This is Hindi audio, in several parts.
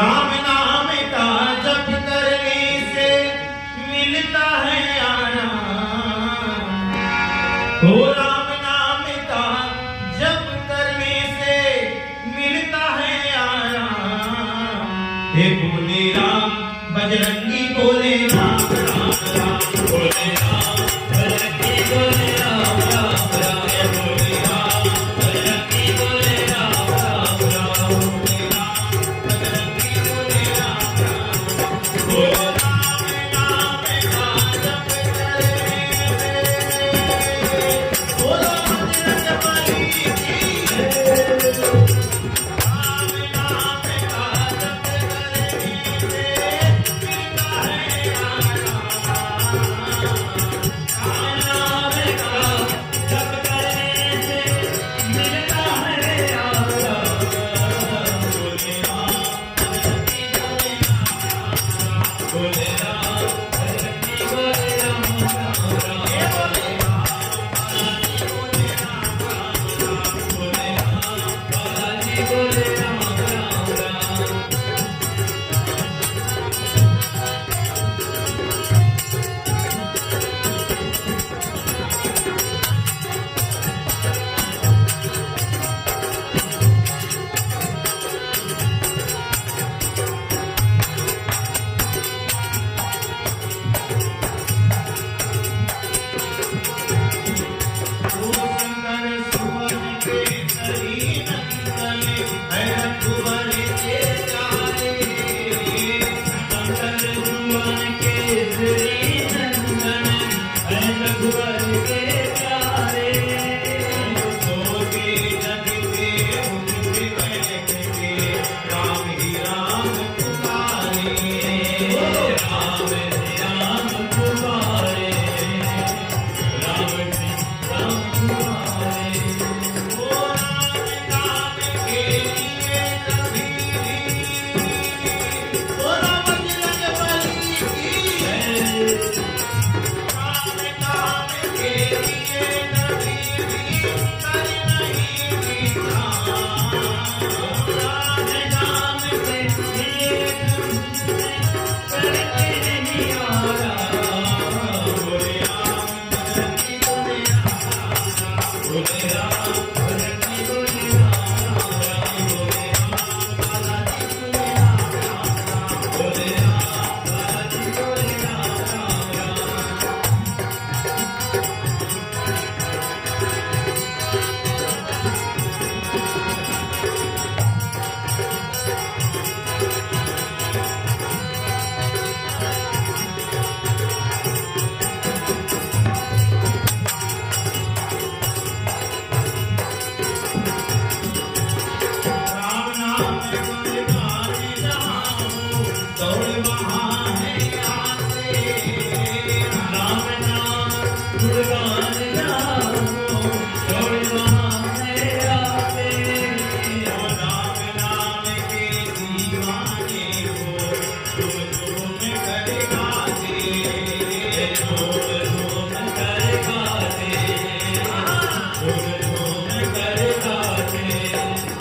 राम नाम का जप करने से मिलता है आराम। हो राम नाम का जप करने से मिलता है आराम। हे बोले राम बजरंगी बोले राम राम राम बोले राम बजरंगी बोले राम राम राम बोले राम बजरंगी बोले राम राम राम बोले राम बजरंगी बोले राम राम बोलो राम नाम का जप करने से बोलो बजरंग बली की जय। राम नाम का जप करने से मिलता है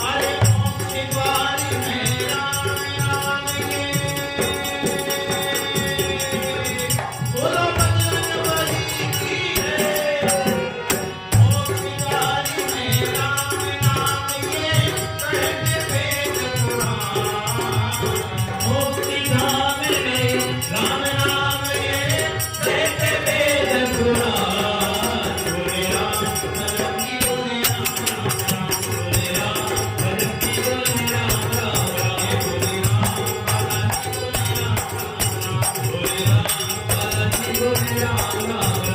Hare Rama